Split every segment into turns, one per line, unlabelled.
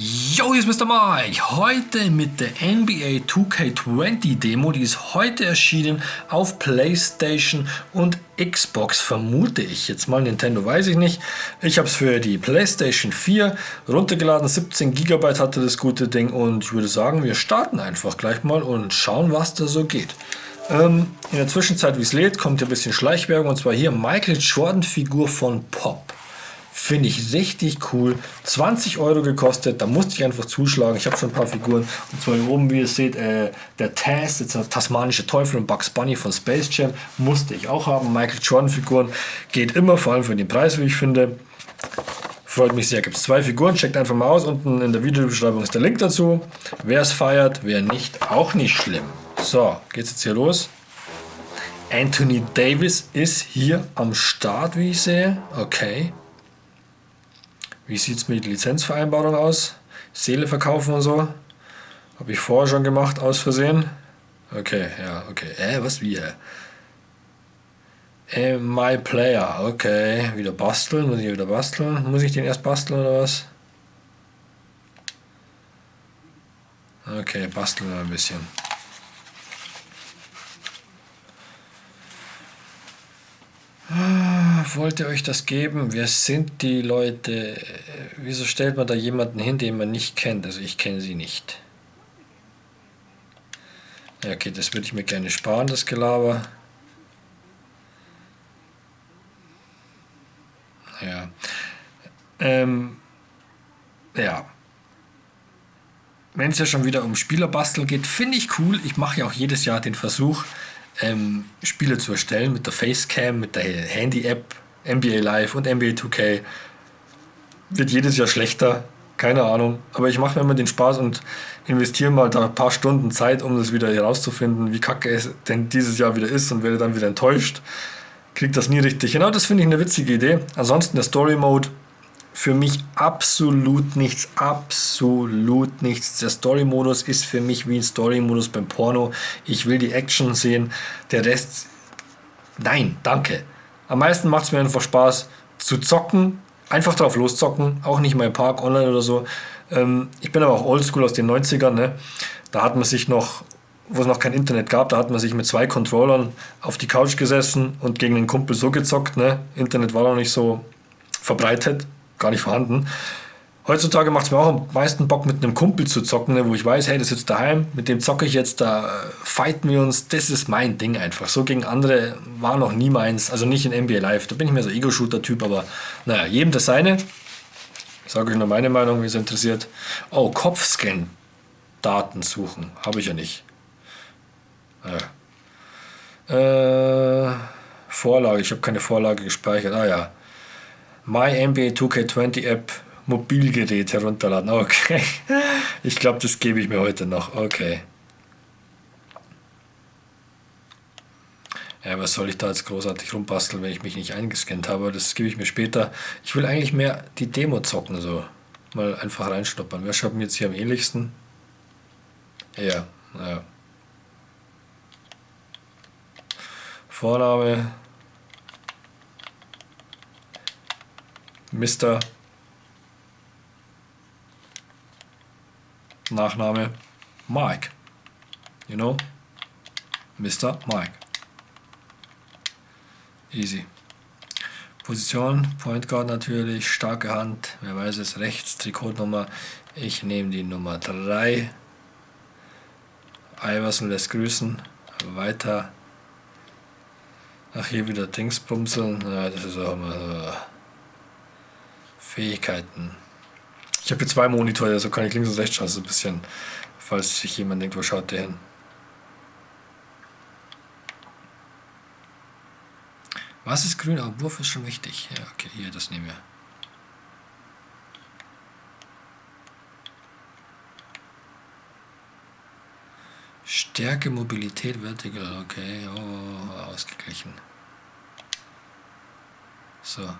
Yo, hier ist MrMike. Heute mit der NBA2K20 Demo. Die ist heute erschienen auf PlayStation und Xbox, vermute ich. Jetzt mal Nintendo, weiß ich nicht. Ich habe es für die PlayStation 4 runtergeladen. 17 GB hatte das gute Ding. Und ich würde sagen, wir starten einfach gleich mal und schauen, was da so geht. In der Zwischenzeit, wie es lädt, kommt hier ein bisschen Schleichwerbung. Und zwar hier Michael Jordan Figur von Pop. Finde ich richtig cool. 20 € gekostet, da musste ich einfach zuschlagen. Ich habe schon ein paar Figuren. Und zwar hier oben, wie ihr seht, der Taz, jetzt der tasmanische Teufel und Bugs Bunny von Space Jam, musste ich auch haben. Michael Jordan Figuren geht immer, vor allem für den Preis, wie ich finde. Freut mich sehr. Gibt es 2 Figuren, checkt einfach mal aus. Unten in der Videobeschreibung ist der Link dazu. Wer es feiert, wer nicht, auch nicht schlimm. So, geht's jetzt hier los. Anthony Davis ist hier am Start, wie ich sehe. Okay. Wie sieht es mit Lizenzvereinbarung aus? Seele verkaufen und so? Habe ich vorher schon gemacht, aus Versehen. Okay, ja, okay. Was wie? My Player, okay. Wieder basteln, muss ich wieder basteln? Muss ich den erst basteln oder was? Okay, basteln wir ein bisschen. Wollt ihr euch das geben? Wer sind die Leute? Wieso stellt man da jemanden hin, den man nicht kennt? Also ich kenne sie nicht. Ja, okay, das würde ich mir gerne sparen, das Gelaber. Ja. Ja. Wenn es ja schon wieder um Spielerbasteln geht, finde ich cool. Ich mache ja auch jedes Jahr den Versuch, Spiele zu erstellen mit der Facecam, mit der Handy-App, NBA Live und NBA2K. Wird jedes Jahr schlechter, keine Ahnung. Aber ich mache mir immer den Spaß und investiere mal da ein paar Stunden Zeit, um das wieder herauszufinden, wie kacke es denn dieses Jahr wieder ist und werde dann wieder enttäuscht. Kriegt das nie richtig. Genau, das finde ich eine witzige Idee. Ansonsten der Story-Mode. Für mich absolut nichts, absolut nichts. Der Story-Modus ist für mich wie ein Story-Modus beim Porno. Ich will die Action sehen, der Rest, nein, danke. Am meisten macht es mir einfach Spaß zu zocken, einfach drauf loszocken, auch nicht mal Park online oder so. Ich bin aber auch oldschool aus den 90ern, ne? Da hat man sich noch, wo es noch kein Internet gab, da hat man sich mit 2 Controllern auf die Couch gesessen und gegen den Kumpel so gezockt, ne? Internet war noch nicht so verbreitet. Gar nicht vorhanden. Heutzutage macht es mir auch am meisten Bock, mit einem Kumpel zu zocken, ne, wo ich weiß, hey, das ist jetzt daheim, mit dem zocke ich jetzt, da fighten wir uns, das ist mein Ding einfach. So gegen andere war noch nie meins, also nicht in NBA Live, da bin ich mehr so Ego-Shooter-Typ, aber naja, jedem das seine. Ich sage euch nur meine Meinung, wie es interessiert. Oh, Kopfscan-Daten suchen, habe ich ja nicht. Vorlage, ich habe keine Vorlage gespeichert, ja. My NBA2K20 App Mobilgerät herunterladen. Okay. Ich glaube, das gebe ich mir heute noch. Okay. Ja, was soll ich da jetzt großartig rumbasteln, wenn ich mich nicht eingescannt habe? Das gebe ich mir später. Ich will eigentlich mehr die Demo zocken, so. Mal einfach reinschnuppern. Wer schaut mir jetzt hier am ähnlichsten? Ja. Vorname. Mr. Nachname Mike. You know? Mr. Mike. Easy. Position, Point Guard natürlich, starke Hand, wer weiß es, rechts, Trikotnummer. Ich nehme die Nummer 3. Iverson lässt grüßen. Weiter. Ach, hier wieder Dingsbumseln. Ja, das ist auch immer so. Fähigkeiten. Ich habe hier 2 Monitore, also kann ich links und rechts schauen, so ein bisschen, falls sich jemand denkt, wo schaut der hin. Was ist grün? Aber Wurf ist schon wichtig. Ja, okay, hier, das nehmen wir. Stärke, Mobilität, Vertical, okay, oh, ausgeglichen. So.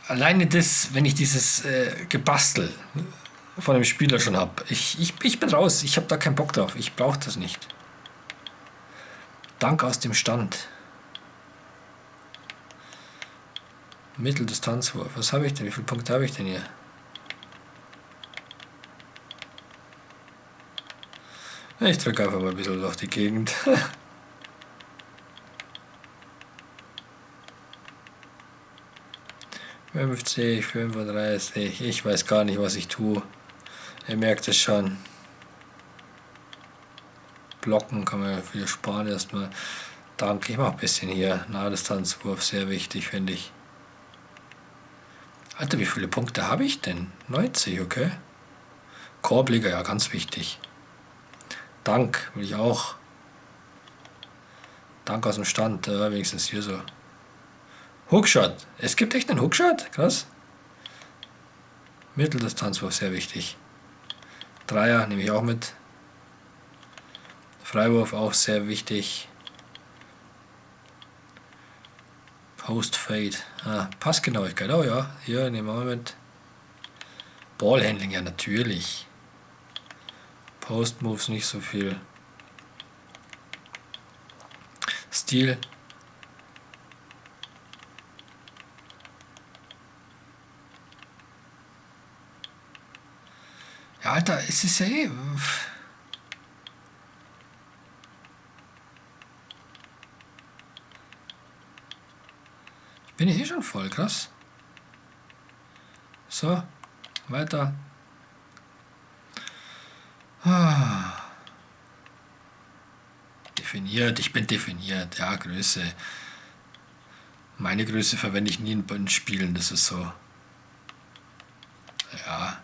Alleine das, wenn ich dieses Gebastel von dem Spieler schon habe, ich bin raus, ich habe da keinen Bock drauf, ich brauche das nicht. Dank aus dem Stand. Mitteldistanzwurf, was habe ich denn, wie viele Punkte habe ich denn hier? Ich drücke einfach mal ein bisschen durch die Gegend. 50, 35, ich weiß gar nicht, was ich tue. Ihr merkt es schon. Blocken kann man viel sparen erstmal. Danke, ich mache ein bisschen hier. Nahdistanzwurf, sehr wichtig, finde ich. Alter, wie viele Punkte habe ich denn? 90, okay. Korbliga, ja, ganz wichtig. Dank will ich auch. Dank aus dem Stand, wenigstens hier so. Hookshot. Es gibt echt einen Hookshot? Krass. Mitteldistanzwurf, sehr wichtig. Dreier nehme ich auch mit. Freiwurf auch sehr wichtig. Post-Fade. Passgenauigkeit. Oh ja, hier nehmen wir mit. Ballhandling, ja natürlich. Post-Moves nicht so viel. Stil. Ja, Alter, es ist ja eh... Bin ich eh schon voll, krass. So, weiter. Definiert, ich bin definiert. Ja, Größe. Meine Größe verwende ich nie in Spielen, das ist so. Ja.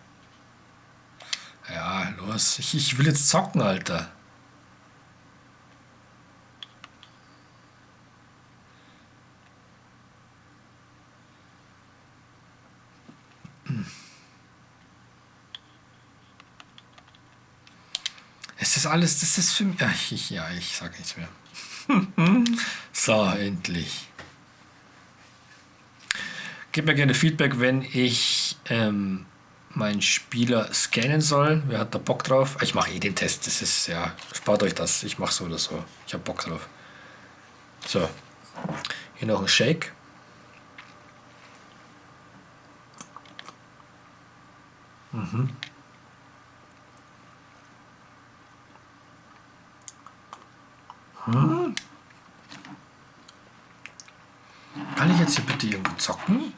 Ja, los. Ich will jetzt zocken, Alter. Es ist alles, das ist für mich. Ich sag nichts mehr. So, endlich. Gebt mir gerne Feedback, wenn ich meinen Spieler scannen soll. Wer hat da Bock drauf? Ich mache eh den Test. Das ist, ja, spart euch das. Ich mache so oder so. Ich habe Bock drauf. So. Hier noch ein Shake. Kann ich jetzt hier bitte irgendwo zocken?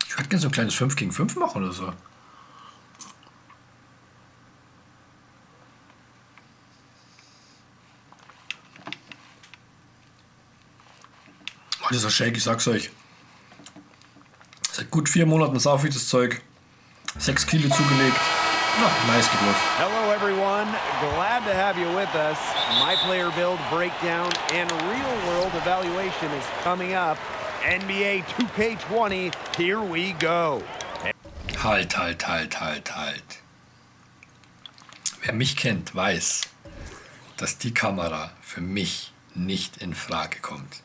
Ich würde gerne so ein kleines 5 gegen 5 machen oder so. Oh, dieser Shake, ich sag's euch. Seit gut 4 Monaten sauf ich das Zeug. 6 Kilo zugelegt. Nice geblufft.
Hello everyone, glad to have you with us. My player build breakdown and real world evaluation is coming up. NBA2K20, here we go.
Halt. Wer mich kennt, weiß, dass die Kamera für mich nicht in Frage kommt.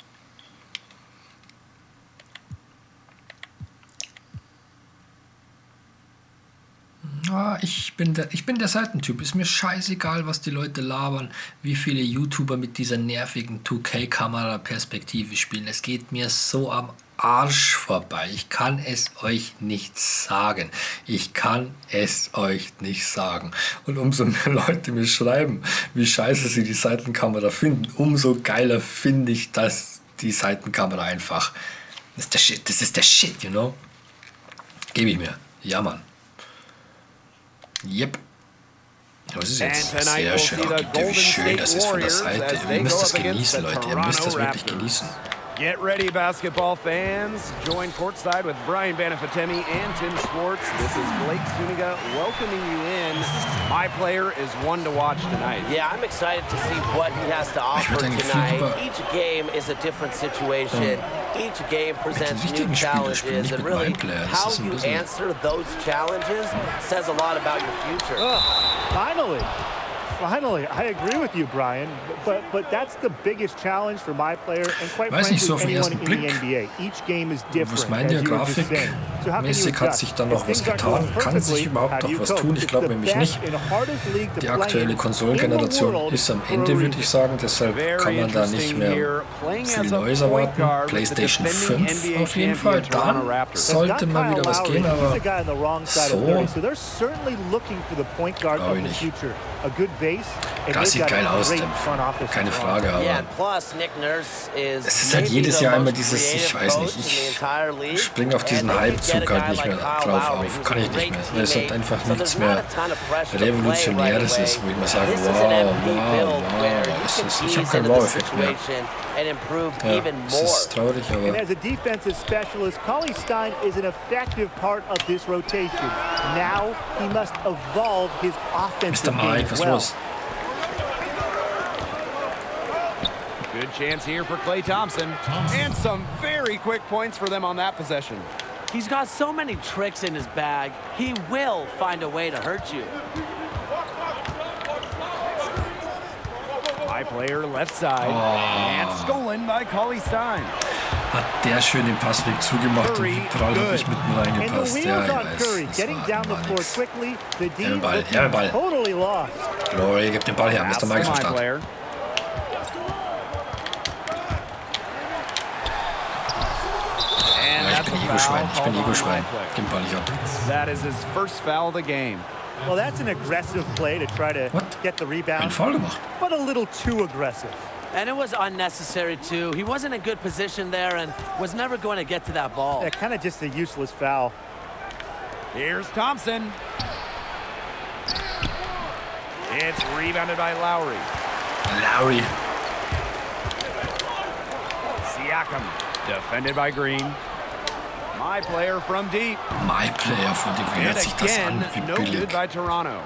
Ich bin der Seitentyp. Ist mir scheißegal, was die Leute labern, wie viele YouTuber mit dieser nervigen 2K-Kamera-Perspektive spielen. Es geht mir so am Arsch vorbei. Ich kann es euch nicht sagen. Und umso mehr Leute mir schreiben, wie scheiße sie die Seitenkamera finden, umso geiler finde ich die Seitenkamera einfach. Das ist der Shit, you know? Gebe ich mir. Ja, Mann. Yep. Das ist jetzt sehr schön. Gibt ihr, wie schön das ist von der Seite. Ihr müsst das genießen, Leute. Ihr müsst das wirklich genießen.
Get ready, basketball fans. Join courtside with Brian Banafitemi and Tim Schwartz. This is Blake Zuniga welcoming you in. My player is one to watch tonight.
Yeah, I'm excited to see what he has to offer tonight. Each game is a different situation. Each game presents new challenges, and really how you answer those challenges says a lot about your future.
Finally, I agree with you, Brian. But that's the biggest challenge for my player and quite frankly anyone in the NBA. Each game is different.
Was meint ihr, Grafik? Mäßig hat sich dann noch was getan. Kann sich überhaupt noch was tun? Ich glaube nämlich nicht. Die aktuelle Konsolengeneration ist am Ende, würde ich sagen. Deshalb kann man da nicht mehr viel Neues erwarten. PlayStation 5 auf jeden Fall. Dann sollte mal wieder was gehen, aber so glaube ich nicht. Das sieht geil aus, keine Frage, aber es ist halt jedes Jahr immer dieses, ich weiß nicht, ich springe auf diesen Hype-Zug halt nicht mehr drauf auf, kann ich nicht mehr, weil es halt einfach nichts mehr Revolutionäres ist, wo ich mal sage, wow, ich habe keinen Wow-Effekt mehr. Ja, es ist traurig, aber...
As a defensive specialist, Cauley-Stein is an effective part of this rotation. Now he must evolve his offensive game
MrMike, was
well.
los?
Good chance here for Klay Thompson. And some very quick points for them on that possession.
He's got so many tricks in his bag, he will find a way to hurt you.
High player left side. And stolen by Cauley-Stein.
Hat der schön den Passweg zugemacht und wie prall habe ich mitten reingepasst. Ja, ich weiß. Den Ball. Glory, gib den Ball her, MrMike ist am Start. Ich bin Ego-Schwein. Gib den Ball nicht ab.
That is his first foul of the game.
Well, that's an aggressive play to try to get the rebound.
Ein Foul gemacht.
But a little too aggressive.
And it was unnecessary, too. He wasn't in good position there and was never going to get to that ball.
Yeah, kind of just a useless foul.
Here's Thompson. It's rebounded by Lowry. Siakam, defended by Green. My player from deep.
Wie hört sich das an? Wie
No
billig.
good by Toronto.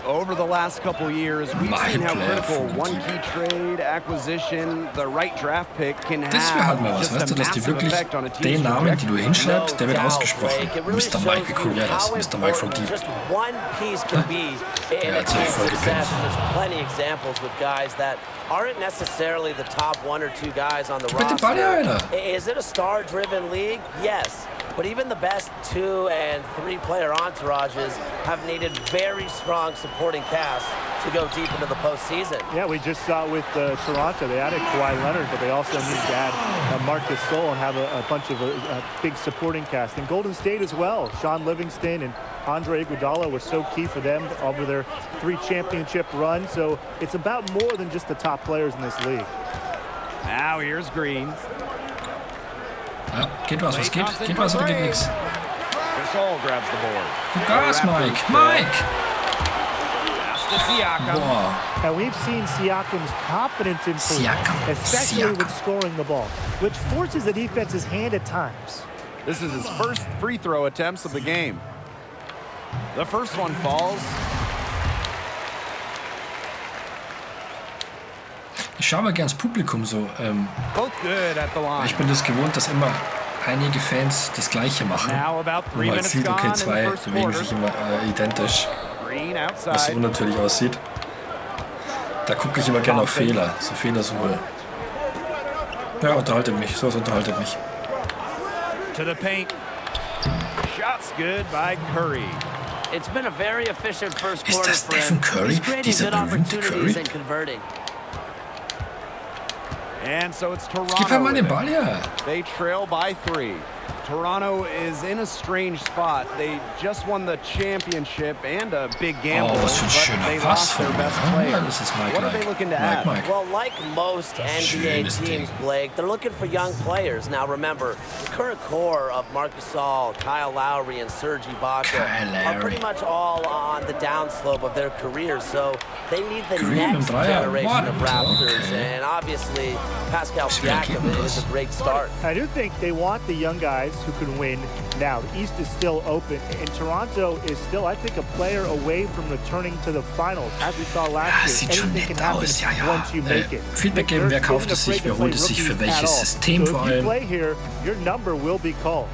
Over the last couple years, we've seen how critical one key trade, acquisition, the right draft pick can
Das wäre halt mal
have
was,
just
weißt du,
a
dass die
massive
wirklich
effect on a
den
team's
Namen, den du
trajectory.
hinschreibst, der wird ausgesprochen. MrMike, wie cool wäre das? MrMike from Deep.
Just one piece can be in
Ja,
a
jetzt hab ich
team's
voll
success.
gepennt.
There's plenty examples with guys that aren't necessarily the top one or two guys on the
Gib den Ball her,
roster.
Alter.
Is it a star-driven league? Yes. But even the best 2- and 3-player entourages have needed very strong supporting casts to go deep into the postseason.
Yeah, we just saw with Toronto. They added Kawhi Leonard, but they also need to add Marcus Gasol and have a bunch of big supporting cast. And Golden State as well. Sean Livingston and Andre Iguodala were so key for them over their 3 championship run. So it's about more than just the top players in this league.
Now here's Green.
Ja, geht was geht? Geht was oder geht nichts?
Gasol grabs the board.
Gib Gas, Mike! Mike!
Pass to Siakam.
Boah.
And we've seen Siakam's confidence improve, especially with scoring the ball, which forces the defense's hand at times.
This is his first free throw attempts of the game. The first one falls.
Ich schaue mal gern ins Publikum so.
Both good at the line.
Ich bin das gewohnt, dass immer einige Fans das Gleiche machen.
Now about 3
Und man
minutes
sieht,
gone
okay,
in the
2
first
bewegen
quarter.
sich immer identisch,
Green
was so
outside.
unnatürlich aussieht. Da gucke ich immer gerne auf Fehler, so Fehlersuche. Ja, unterhaltet mich, sowas unterhaltet mich.
To the paint. Shots good by Curry.
It's been a very efficient first
Ist
quarter
das
for him.
Stephen Curry?
He's creating
Dieser
good
berühmte
opportunities
Curry?
and converting.
And so it's
Gib
Toronto.
halt mal den
with it.
Ball her.
They trail by 3. Toronto is in a strange spot. They just won the championship and a big gamble,
Oh, was für ein
but
schöner
they
Pass
lost
von
their
mir.
best
Ja,
player.
das ist Mike.
What are they looking to add?
Mike.
Well, like most NBA
Schönes
teams,
Ding.
Blake, they're looking for young players. Now, remember, the current core of Marc Gasol, Kyle Lowry, and Serge Ibaka
Kyle
are
Lowry.
pretty much all on the downslope of their careers. So they need the
Green
next
and Dreier.
generation of
What?
Raptors.
Okay.
And obviously, Pascal
Spielen
Siakam
gegen
is
was.
a great start.
I do think they want the young guys who can win now. The East is still open, and Toronto is still, I think, a player away from returning to the finals. As we saw
Ja,
last year,
sieht schon
anything
nett
can happen
aus. Ja, ja.
once you make it.
Feedback geben, wer kauft es sich, wer holt es sich, für welches System vor
So if you
allem.
play here, your number will be called.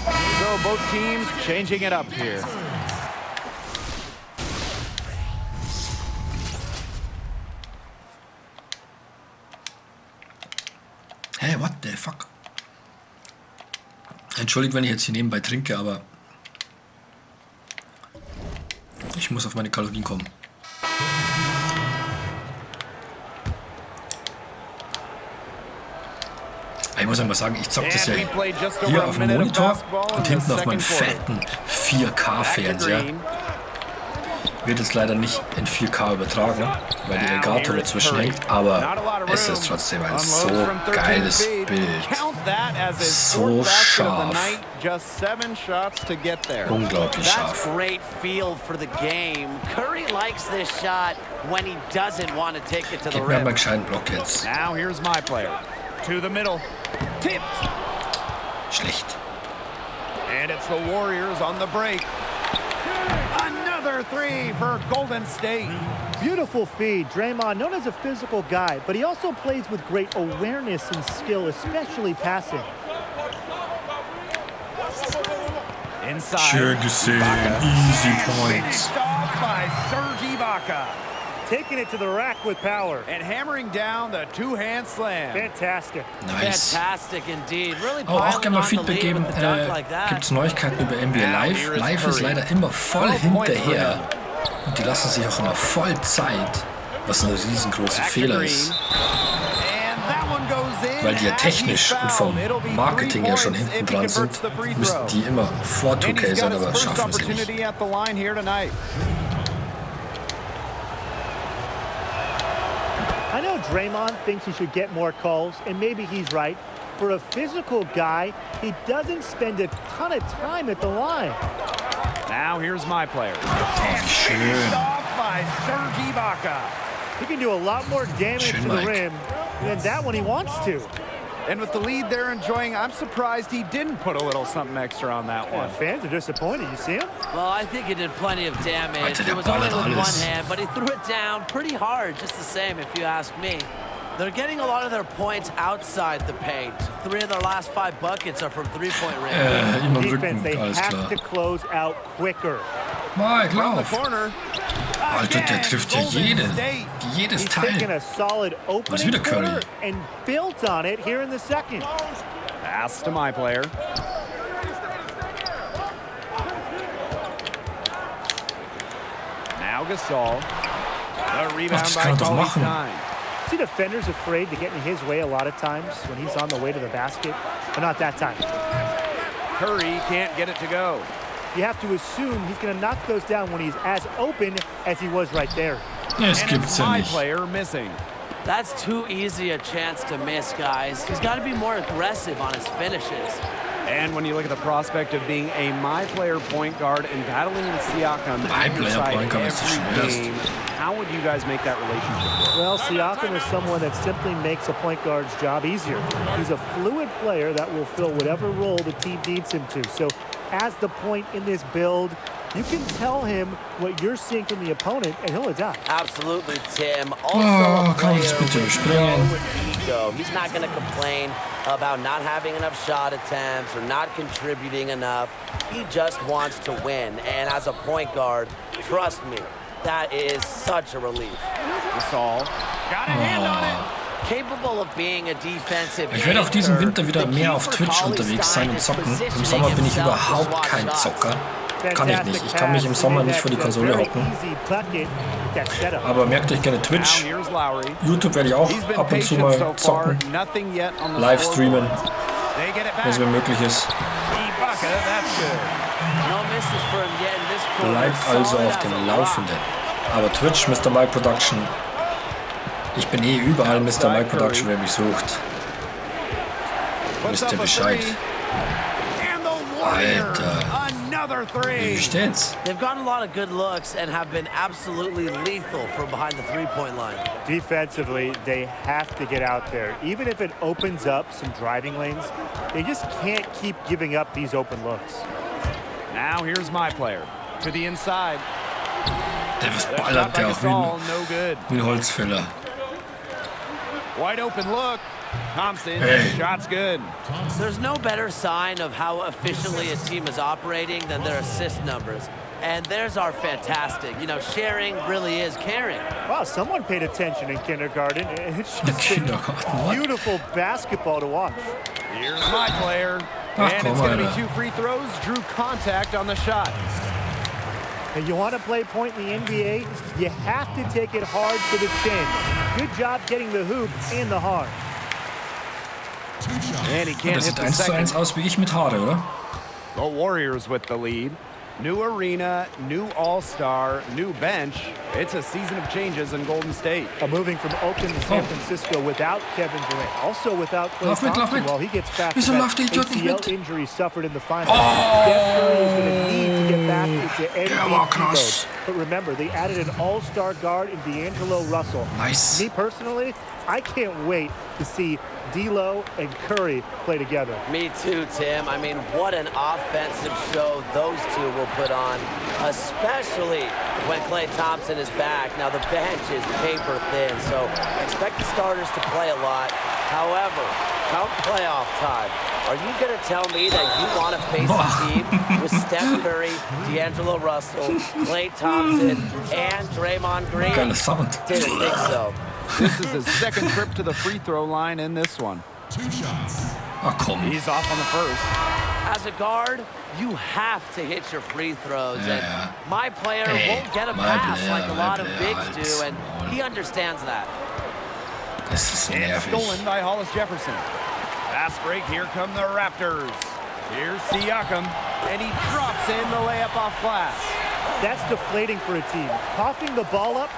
So both teams changing it up here.
Hey, what the fuck? Entschuldigt, wenn ich jetzt hier nebenbei trinke, aber ich muss auf meine Kalorien kommen. Ich muss einmal sagen, ich zocke das ja hier auf dem Monitor und hinten auf meinem fetten 4K-Fernseher. Wird jetzt leider nicht in 4K übertragen, weil die Elgato dazwischen hängt, aber es ist trotzdem ein so geiles Bild. So scharf. Unglaublich scharf. Gib mir mal einen gescheiten Block jetzt. Schlecht.
And it's the Warriors on the break. Another three for Golden State.
Beautiful feed. Draymond, known as a physical guy, but he also plays with great awareness and skill, especially passing.
Inside.
Schön gesehen. Easy points.
By Serge Ibaka.
Taking it to the rack with power.
And hammering down the two-hand slam.
Fantastic.
Nice.
Fantastic indeed. Really
Auch gerne mal Feedback geben. Gibt es Neuigkeiten über NBA Live? Live ist leider immer voll hinterher. Und die lassen sich auch immer voll Zeit, was ein riesengroßer Fehler ist. Weil die ja technisch und vom Marketing ja schon hinten dran sind, müssten die immer vor 2K sein, aber schaffen sie nicht.
I know Draymond thinks he should get more calls, and maybe he's right. For a physical guy, he doesn't spend a ton of time at the line.
Now here's my player.
Schön.
By Serge Ibaka.
He can do a lot more damage to the rim than that when he wants to.
And with the lead they're enjoying, I'm surprised he didn't put a little something extra on that one.
Fans are disappointed. You see him?
Well, I think he did plenty of damage. It was only with one hand, but he threw it down pretty hard, just the same, if you ask me. They're getting a lot of their points outside the paint. 3 of their last 5 buckets are from three-point range.
Defense, they have to close out quicker.
Mike, lauf! Alter, der trifft ja jedes Teil. Was ist wieder Curry?
And built on it here in the second.
Pass to my player. Now Gasol. The rebound by Kobe Stein.
See, defenders afraid to get in his way a lot of times when he's on the way to the basket, but not that time.
Curry can't get it to go.
You have to assume he's going to knock those down when he's as open as he was right there.
Es gibt's ja nicht.
Player missing.
That's too easy a chance to miss, guys. He's got to be more aggressive on his finishes.
And when you look at the prospect of being a my-player point guard and battling with Siakam every game, how would you guys make that relationship work?
Well, Siakam is someone that simply makes a point guard's job easier. He's a fluid player that will fill whatever role the team needs him to. So as the point in this build, you can tell him what you're seeing from the opponent, and he'll adapt.
Absolutely, Tim. Also a player with ego. He's not going to complain about not having enough shot attempts or not contributing enough. He just wants to win. And as a point guard, trust me, that is such a relief.
Gasol got a hand on it.
Capable of being a defensive.
Ich werde auch diesen Winter wieder mehr auf Twitch unterwegs sein und zocken. Im Sommer bin ich überhaupt kein Zocker. Kann ich nicht. Ich kann mich im Sommer nicht vor die Konsole hocken. Aber merkt euch gerne Twitch. YouTube werde ich auch ab und zu mal zocken. Live streamen, wenn es mir möglich ist. Bleibt also auf dem Laufenden. Aber Twitch, MrMike Production. Ich bin eh überall MrMike Production, wer mich sucht. Wisst ihr Bescheid. Alter. Wie steht's?
They've gotten a lot of good looks and have been absolutely lethal from behind the three-point line.
Defensively, they have to get out there. Even if it opens up some driving lanes, they just can't keep giving up these open looks.
Now here's my player to the inside.
Der ballert ja auch wie ein Holzfäller.
Wide open look. Thompson, shot's good.
There's no better sign of how efficiently a team is operating than their assist numbers. And theirs are fantastic. You know, sharing really is caring.
Wow, someone paid attention in kindergarten. It's just beautiful basketball to watch.
Here's my player.
Ach,
And
komm,
it's going to be
Alter.
2 free throws. Drew contact on the shot.
And you want to play point in the NBA, you have to take it hard to the 10. Good job getting the hoop and the hard.
And he can't
Das
hit
sieht
the
1:1
second.
aus wie ich mit Haare, oder?
The Warriors with the lead. New arena, new all-star, new bench. It's a season of changes in Golden State.
Moving from Oakland to San Francisco without Kevin Durant. Also without Klay
Lauf mit.
Thompson while he gets back
Wieso
from
läuft der
that
Idiot nicht
ACL
mit?
injury suffered in the finals. Steph Curry is going to need to get back into
Der war
MVP
krass.
mode. But remember, they added an all-star guard in D'Angelo Russell.
Nice.
Me personally, I can't wait to see D'Lo and Curry play together.
Me too, Tim. I mean, what an offensive show those two will put on, especially when Klay Thompson is back. Now, the bench is paper thin, so expect the starters to play a lot. However, come playoff time, are you going to tell me that you want to face a team with Steph Curry, D'Angelo Russell, Klay Thompson, and Draymond Green?
Geiler Sound.
Didn't think so.
This is his second trip to the free throw line in this one.
Ach komm.
He's off on the first.
As a guard, you have to hit your free throws, and
Yeah.
my player
Hey,
won't get a
my
pass
player,
like a
my
lot of
player,
bigs
it's
do, and he understands that.
Das ist so
And
nervig.
stolen by Hollis Jefferson. Fast break, here come the Raptors. Here's Siakam, and he drops in the layup off glass.
That's deflating for a team. Coughing the ball up,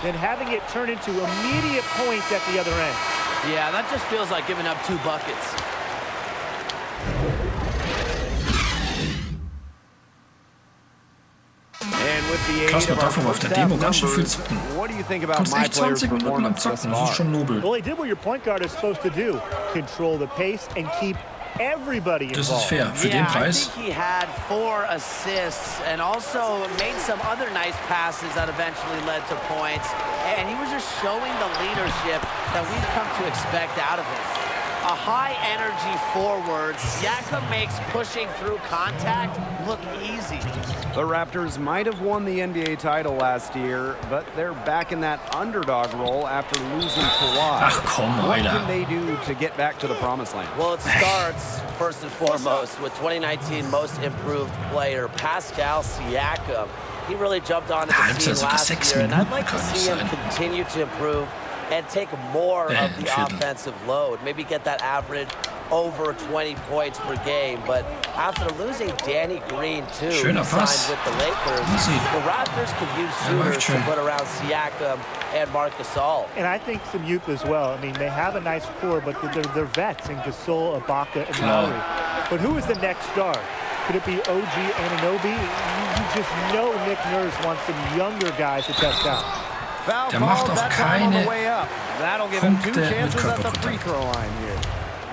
then having it turn into immediate points at the other end.
Yeah, that just feels like giving up 2 buckets.
And with the aid
Krass, man
of our
darf man auf der
first half
Demo ganz schön viel
numbers,
zocken.
what do you think about
Kommst
my
echt
player's
20 Minuten lang
performance thus
zocken, das ist
far?
schon nobel.
Well, he did what your point guard is supposed to do. Control the pace and keep everybody
Das ist
involved.
fair. Für den
Yeah, I
Preis.
think he had 4 assists and also made some other nice passes that eventually led to points. And he was just showing the leadership that we've come to expect out of him. A high-energy forward, Siakam makes pushing through contact look easy.
The Raptors might have won the NBA title last year, but they're back in that underdog role after losing Kawhi.
Ach komm,
What
Alter.
can they do to get back to the promised land?
Well, it starts, first and foremost, with 2019 Most Improved Player, Pascal Siakam. He really jumped onto the
Halbzeit
scene
sogar
last
6
year, and I'd
Minuten
like to
kann es
see him
sein.
continue to improve and take more of the
Viertel.
offensive load. Maybe get that average over 20 points per game. But after losing Danny Green, too,
Schöner
he
Pass.
signed with the Lakers,
Easy.
the Raptors could use
Ja, läuft
shooters to
schön.
put around Siakam and Marc Gasol.
And I think some youth as well. I mean, they have a nice core, but they're vets in Gasol, Ibaka, and
Klar.
Lowry. But who is the next star? Could it be OG Anunoby? You just know Nick Nurse wants some younger guys to test out.
Foul
Der macht
called
auch
that time on the
keine
way up. That'll give him 2
Punkte mit
chances at the free
Körperkontakt.
throw line here.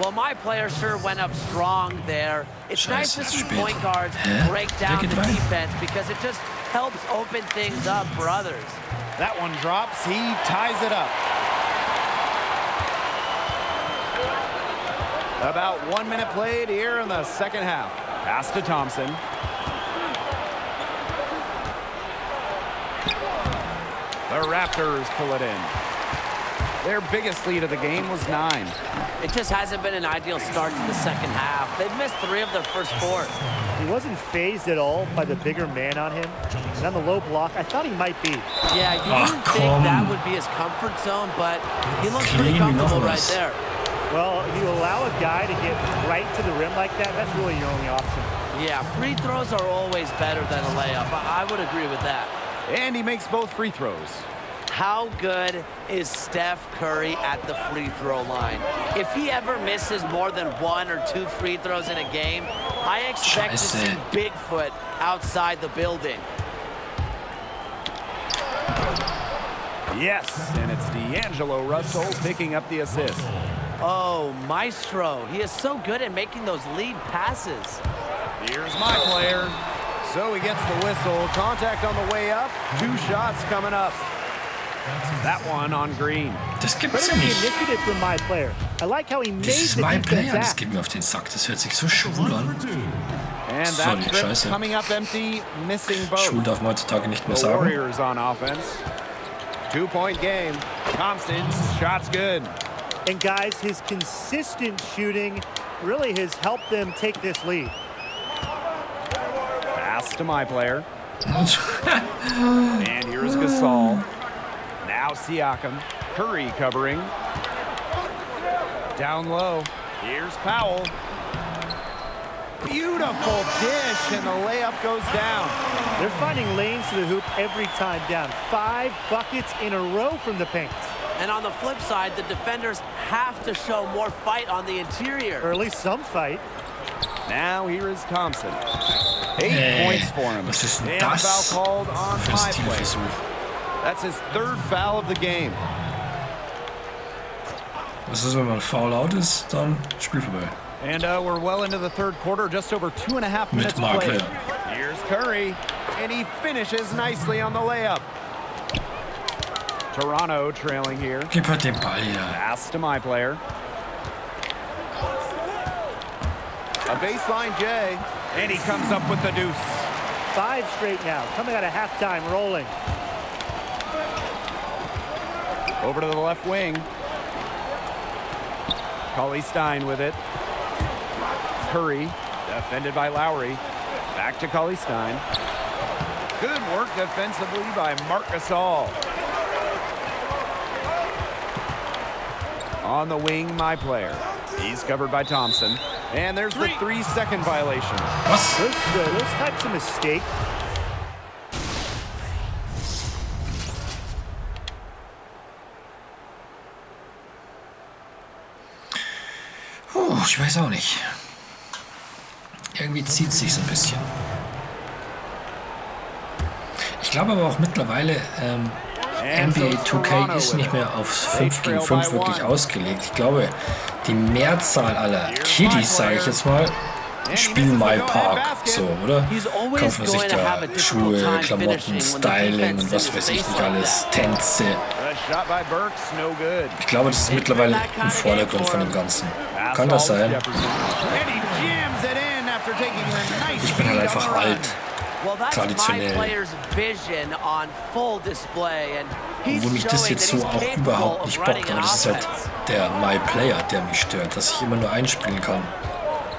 Well, my player sure went up strong there. It's nice to
Scheiße,
see
spät.
point guards
Hä?
break
Der
down
geht
the
rein.
defense because it just helps open things up for others.
That one drops. He ties it up. About 1 minute played here in the second half. Pass to Thompson. The Raptors pull it in. Their biggest lead of the game was 9.
It just hasn't been an ideal start to the second half. They've missed 3 of their first 4.
He wasn't phased at all by the bigger man on him. And on the low block, I thought he might be.
Yeah, you
Ach,
wouldn't think
komm.
that would be his comfort zone, but he looks pretty
Clean
comfortable right
numbers.
there.
Well, if you allow a guy to get right to the rim like that, that's really your only option.
Yeah, free throws are always better than a layup. I would agree with that.
And he makes both free throws.
How good is Steph Curry at the free throw line? If he ever misses more than 1 or 2 free throws in a game, I expect to
Scheiße.
see Bigfoot outside the building.
Yes, and it's D'Angelo Russell picking up the assist.
Oh, Maestro. He is so good at making those lead passes.
Here's my player. So he gets the whistle. Contact on the way up. 2 shots coming up. That one on Green.
Das gibt's
Credit
ja
the
nicht.
initiative from my player. I like how he made
Das ist
the
mein
defense
Player, das
act.
geht mir auf den Sack. Das hört sich so schwul an.
And
Sorry,
that trip
scheiße.
coming up empty, missing
Schwul
both.
darf man heutzutage nicht mehr
The
sagen.
Warriors on offense. 2-point game. Thompson's shot's good.
And guys, his consistent shooting really has helped them take this lead.
Pass to my player. And here's Gasol. Now Siakam. Curry covering. Down low. Here's Powell. Beautiful dish, and the layup goes down.
They're finding lanes to the hoop every time down. 5 buckets in a row from the paint.
And on the flip side, the defenders have to show more fight on the interior.
Or at least some fight.
Now here is Thompson. 8 points for him.
Was ist denn
And
das
foul called on
für ein
my play.
Stilversuch?
That's his 3rd foul of the game.
Was ist, wenn man foul out ist, dann Spiel vorbei.
And we're well into the 3rd quarter, just over 2.5 minutes
Mit my
played.
player.
Here's Curry, and he finishes nicely on the layup. Toronto trailing here.
Gib halt den Ball hier.
Pass to my player. A baseline J, and he comes up with the deuce.
5 straight now, coming out of halftime, rolling.
Over to the left wing. Cauley Stein with it. Curry, defended by Lowry. Back to Cauley Stein. Good work defensively by Marc Gasol. On the wing, my player. He's covered by Thompson. And there's the 3-second violation.
Was?
Those types of mistakes.
Ich weiß auch nicht. Irgendwie zieht es sich so ein bisschen. Ich glaube aber auch mittlerweile, NBA2K ist nicht mehr aufs 5 gegen 5 wirklich ausgelegt. Ich glaube, die Mehrzahl aller Kiddies, sage ich jetzt mal, spielen My Park, so, oder? Kaufen sich da Schuhe, Klamotten, Styling und was weiß ich nicht alles, Tänze. Ich glaube, das ist mittlerweile im Vordergrund von dem Ganzen. Kann das sein? Ich bin halt einfach alt. Traditionell. Obwohl mich das jetzt so auch überhaupt nicht bockt, aber das ist halt der My Player, der mich stört, dass ich immer nur einspielen kann.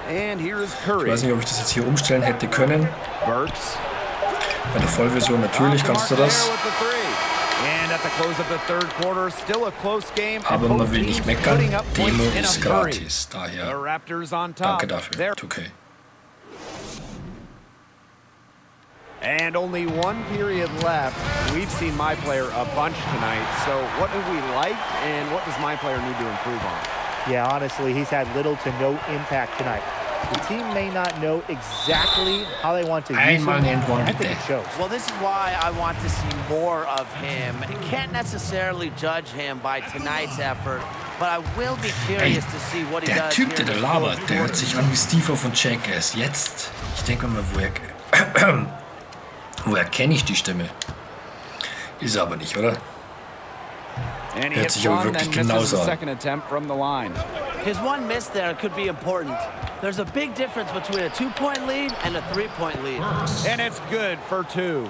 Ich weiß nicht, ob ich das jetzt hier umstellen hätte können. Bei der Vollversion natürlich kannst du das. Aber man will nicht meckern. Demo ist gratis. Daher danke dafür, 2K.
And only 1 period left. We've seen my player a bunch tonight. So what have we liked, and what does my player need to improve on?
Yeah, honestly, he's had little to no impact tonight. The team may not know exactly how they want to use him. I think it shows.
Well, this is why I want to see more of him. Can't necessarily judge him by tonight's effort, but I will be curious to see what he does.
Der Typ, der labert, der hört sich an wie Steve von Jackass. Jetzt, ich denke mal, woher kenne ich die Stimme? Ist er aber nicht, oder? Hört sich aber wirklich genauso an.
His one miss there could be important. There's a big difference between a 2-point lead and a 3-point lead.
And it's good for 2.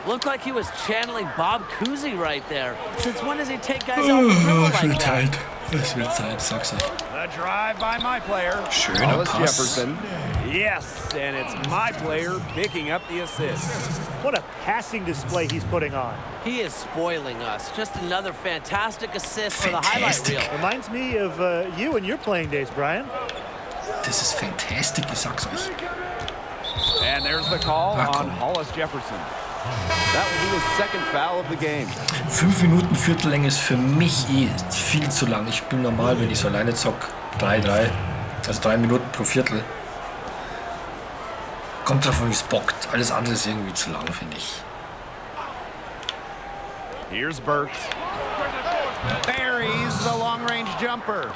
Looked like he was channeling Bob Cousy right there. Since when does he take guys off the dribble like that?
Es wird Zeit, sag's euch.
The drive by my player.
Schöner Pass.
Jefferson. Yes, and it's my player picking up the assist.
What a passing display he's putting on.
He is spoiling us. Just another fantastic assist for the highlight reel.
Reminds me of you and your playing days, Brian.
Das ist fantastic, ich sag's euch.
And there's the call on Hollis Jefferson. That will be his 2nd foul of the game.
5 Minuten Viertellänge ist für mich viel zu lang. Ich bin normal, wenn ich so alleine zock, 3, also 3 Minuten pro Viertel. Kommt davon, wie es bockt. Alles andere ist irgendwie zu lang, finde ich.
Here's Burks. Buries the long-range jumper.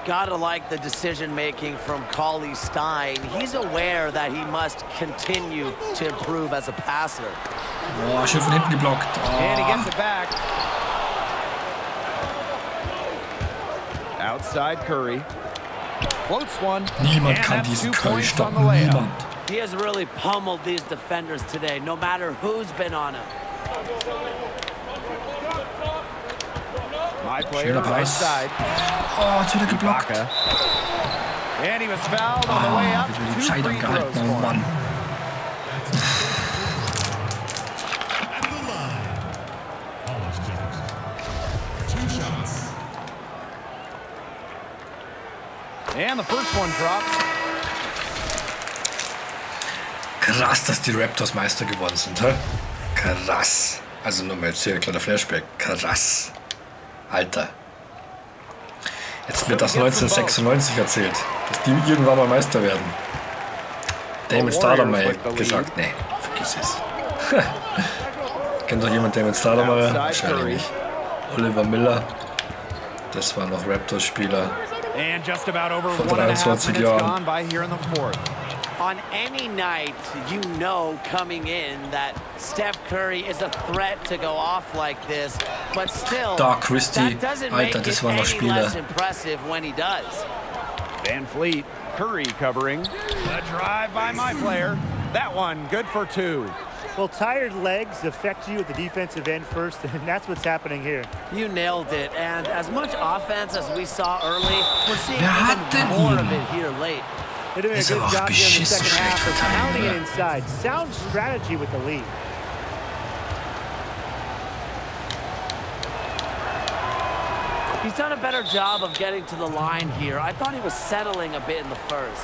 Gotta like the decision-making from Cauley Stein. He's aware that he must continue to improve as a passer.
Boah, schön von hinten geblockt. Oh.
And he gets it back. Outside Curry. Floats one.
Niemand kann diesen Curry stoppen. Niemand.
He has really pummeled these defenders today, no matter who's been on him.
My player right side.
Oh, jetzt wieder geblockt.
And he was fouled on the way up.
Wie du die
2
Zeit
free throws
angehalten, oh
for
Mann.
him. And the first one drops.
Krass, dass die Raptors Meister geworden sind, hä? Krass. Also nur mal jetzt hier ein kleiner Flashback. Krass. Alter. Jetzt wird das 1996 erzählt, dass die irgendwann mal Meister werden. Damon Stoudemire gesagt, nee, vergiss es. Kennt doch jemand Damon Stoudemire? Wahrscheinlich nicht. Oliver Miller, das war noch Raptors-Spieler vor 23 Jahren.
On any night, you know coming in that Steph Curry is a threat to go off like this, but still,
Dark Christie,
that doesn't
Alter,
make
das
it
war noch
any
Spieler.
less impressive when he does.
Van Fleet, Curry covering. A drive by my player. That one, good for 2.
Well, tired legs affect you at the defensive end first, and that's what's happening here.
You nailed it, and as much offense as we saw early, we're seeing
Wer hat
even
denn
more
ihn?
of it here late.
They're doing a
Ist aber
good
auch
job here in the
beschissen
second half of
schlecht
pounding it
verteidigt,
inside. Sound strategy with the lead.
He's done a better job of getting to the line here. I thought he was settling a bit in the first.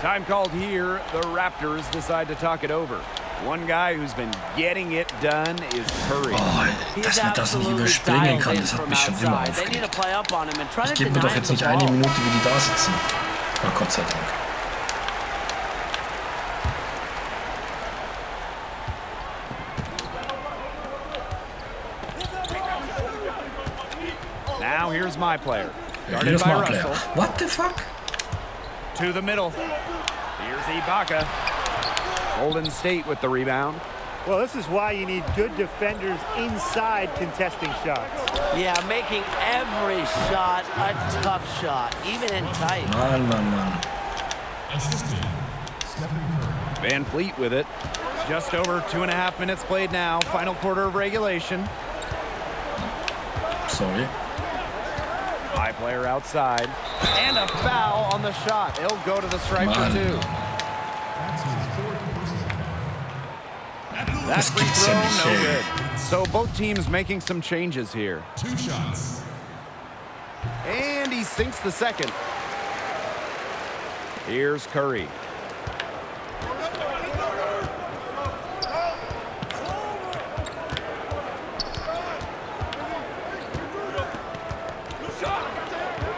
Time called here. The Raptors decide to talk it over. One guy who's been getting it done is Curry.
Oh, dass man das nicht überspringen kann, das hat mich schon immer aufgeregt. Ich gebe mir doch jetzt nicht eine Minute, wie die da sitzen. Oh, Gott sei Dank.
Now here's my player.
Ja,
Guarded
here's
by
my player.
Russell.
What the fuck?
To the middle. Here's Ibaka. Golden State with the rebound.
Well, this is why you need good defenders inside contesting shots.
Yeah, making every shot a tough shot, even in tight.
Mann.
Van Fleet with it. Just over 2.5 minutes played now. Final quarter of regulation.
Sorry.
My player outside. And a foul on the shot. He'll go to the stripe for 2. That
Das
free
gibt's
throw,
ja nicht,
no
ey.
good. So both teams making some changes here.
2 shots.
And he sinks the second. Here's Curry.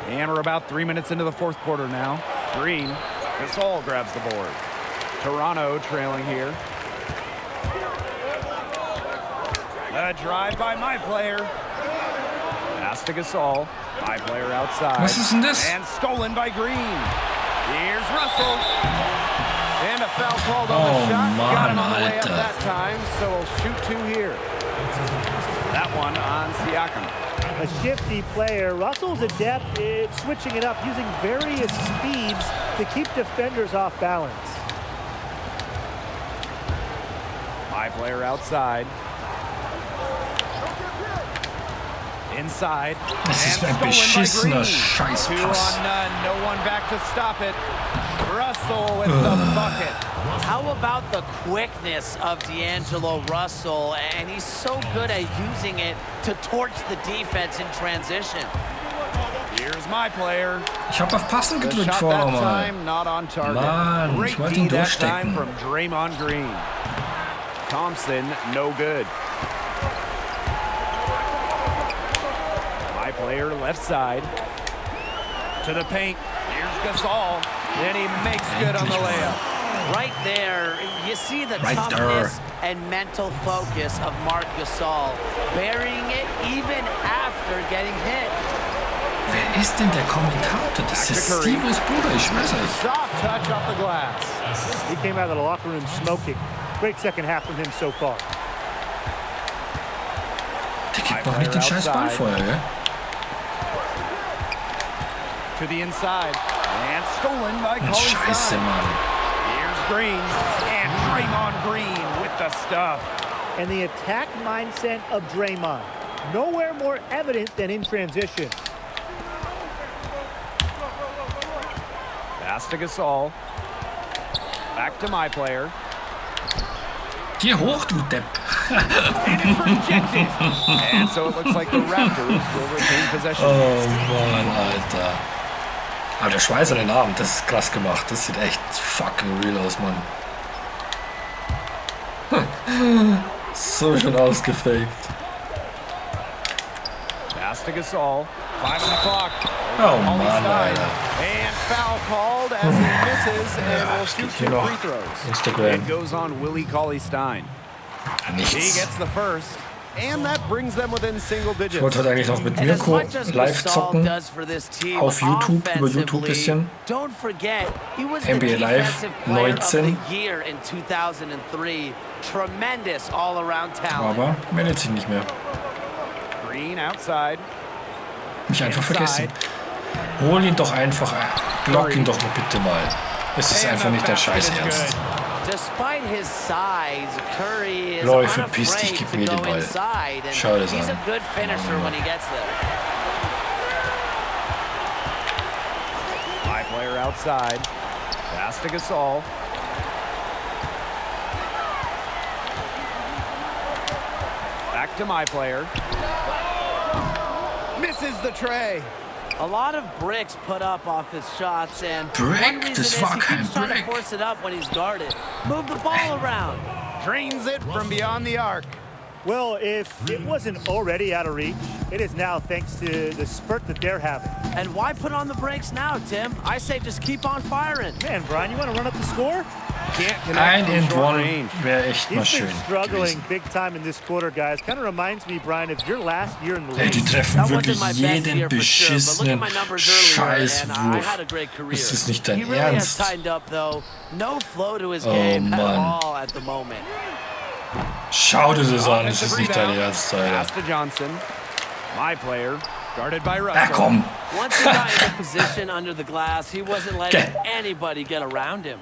And we're about 3 minutes into the fourth quarter now. Green, Gasol grabs the board. Toronto trailing here. A drive by my player. Pass to Gasol. My player outside.
Was ist denn das?
And stolen by Green. Here's Russell. And a foul called on the shot. Got him on the way up
Alter.
that time, so we'll shoot 2 here. That one on Siakam.
A shifty player. Russell's adept at switching it up, using various speeds to keep defenders off balance.
My player outside. Inside.
Das ist
And
ein
stolen by
beschissener
Green. 2 on
Scheißpass.
none. No one back to stop it. Russell with the bucket.
How about the quickness of D'Angelo Russell? And he's so good at using it to torch the defense in transition.
Here's my player.
Ich hab auf Passen
The
gedrückt
shot
vorher
that
mal.
time not on target.
Mann,
Great
ich wollte
D
ihn
that time
durchstecken.
from Draymond Green. Thompson, no good. My player left side. To the paint. Here's Gasol. And he makes good on the layup.
Right there, you see the
Right
toughness
there.
and mental focus of Marc Gasol, burying it even after getting hit.
Wer ist denn der Kommentator? Das ist Steves Bruder, ich schwör's euch.
Soft touch off the glass.
He came out of the locker room smoking. Great second half from him so far.
Der kriegt noch nicht den scheiß Ball vorher, gell?
To the inside. And stolen by Colin
Scheiße,
Seit.
Mann.
Here's Green. And Draymond Green with the stuff.
And the attack mindset of Draymond. Nowhere more evident than in transition.
Pass to Gasol. Back to my player.
Geh hoch, du Depp.
And it's rejected. And so it looks like the Raptors will retain possession.
Oh Mann, Alter. Aber der Schweiß an den Armen, das ist krass gemacht. Das sieht echt fucking real aus, Mann. So schon ausgefaked.
Pass to Gasol. 5 on the clock.
Oh Mann, Alter.
And foul called as he misses and will shoot
hier
2
noch
free throws.
Instagram.
It goes on Willie Cauley-Stein. He
Nichts.
gets the first. And that brings them within single digits.
Ich wollte heute eigentlich noch mit Mirko live zocken. Auf YouTube, über YouTube bisschen. NBA Live 19. Aber meldet sich nicht mehr.
Green outside.
Mich einfach vergessen. Hol ihn doch einfach ein. Block ihn doch mal bitte mal. Es ist einfach nicht dein Scheiß Ernst. Läufe, verpiss dich, gib mir den Ball. Schau das an.
My player outside. Pass to Gasol. Back to my player. Misses the tray.
A lot of bricks put up off his shots, and
Brick?
one reason
Das
is
war
he
kein
keeps trying to
Brick.
force it up when he's guarded. Move the ball around.
Drains it from beyond the arc.
Well, if it wasn't already out of reach, it is now thanks to the spurt that they're having.
And why put on the brakes now, Tim? I say just keep on firing.
Man, Brian, you want to run up the score?
Can't connect
Ein
from
and
short
one
range.
wäre echt mal
He's
schön
been struggling
gewesen.
big time in this quarter, guys. Kind of reminds me, Brian, of your last year in the
Ey,
league.
die treffen
That
wirklich
wasn't my best
jeden
year for sure, but look at
beschissenen
my numbers earlier, and I
Scheißwurf.
had a great career.
Ist das nicht
He
dein
really has
Ernst?
tightened up, though. No flow to his
Oh,
game at
Mann.
all at the moment.
Schau dir das an, es
Offensive
ist nicht dein
rebound.
Ernst,
Pass
Alter.
to Johnson. My player, guarded by
Na
Russell.
komm.
Once he got into position under the glass, he wasn't letting
Okay.
anybody get around him.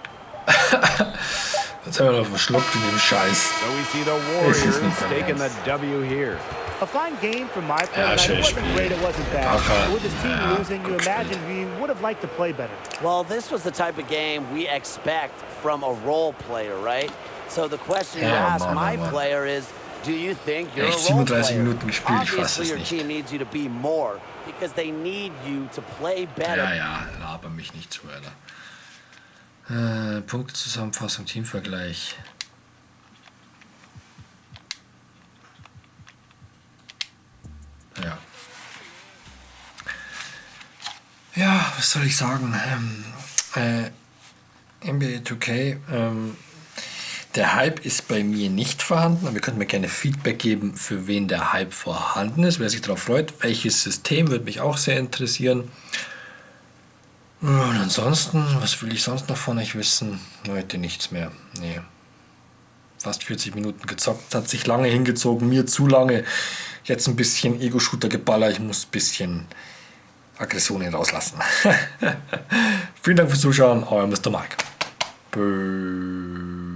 Jetzt haben wir noch verschluckt in dem Scheiß.
So we see the
This is
Warriors
not
taking the
ernst.
W here.
A fine game from my
Ja,
point. It
schönes
wasn't
Spiel.
great, it wasn't bad.
Barca.
But with his team
Ja,
losing, you
gut
imagine we would have liked to play better.
Well, this was the type of game we expect from a role player, right? So the question you
Ja,
ask
Mann,
my
Mann.
player is, do you think you're
Echt
a role
37
player?
Minuten gespielt, ich fass
Obviously,
es
your
nicht.
team needs you to be more because they need you to play better.
Ja, ja, laber mich nicht zu, Alter. Punktezusammenfassung, Teamvergleich. Ja. Ja, was soll ich sagen? NBA2K, der Hype ist bei mir nicht vorhanden, aber ihr könnt mir gerne Feedback geben, für wen der Hype vorhanden ist, wer sich darauf freut. Welches System würde mich auch sehr interessieren. Und ansonsten, was will ich sonst noch von euch wissen? Heute nichts mehr. Nee. Fast 40 Minuten gezockt, hat sich lange hingezogen, mir zu lange. Jetzt ein bisschen Ego-Shooter-Geballer, ich muss ein bisschen Aggressionen rauslassen. Vielen Dank fürs Zuschauen, euer MrMike. Böööö.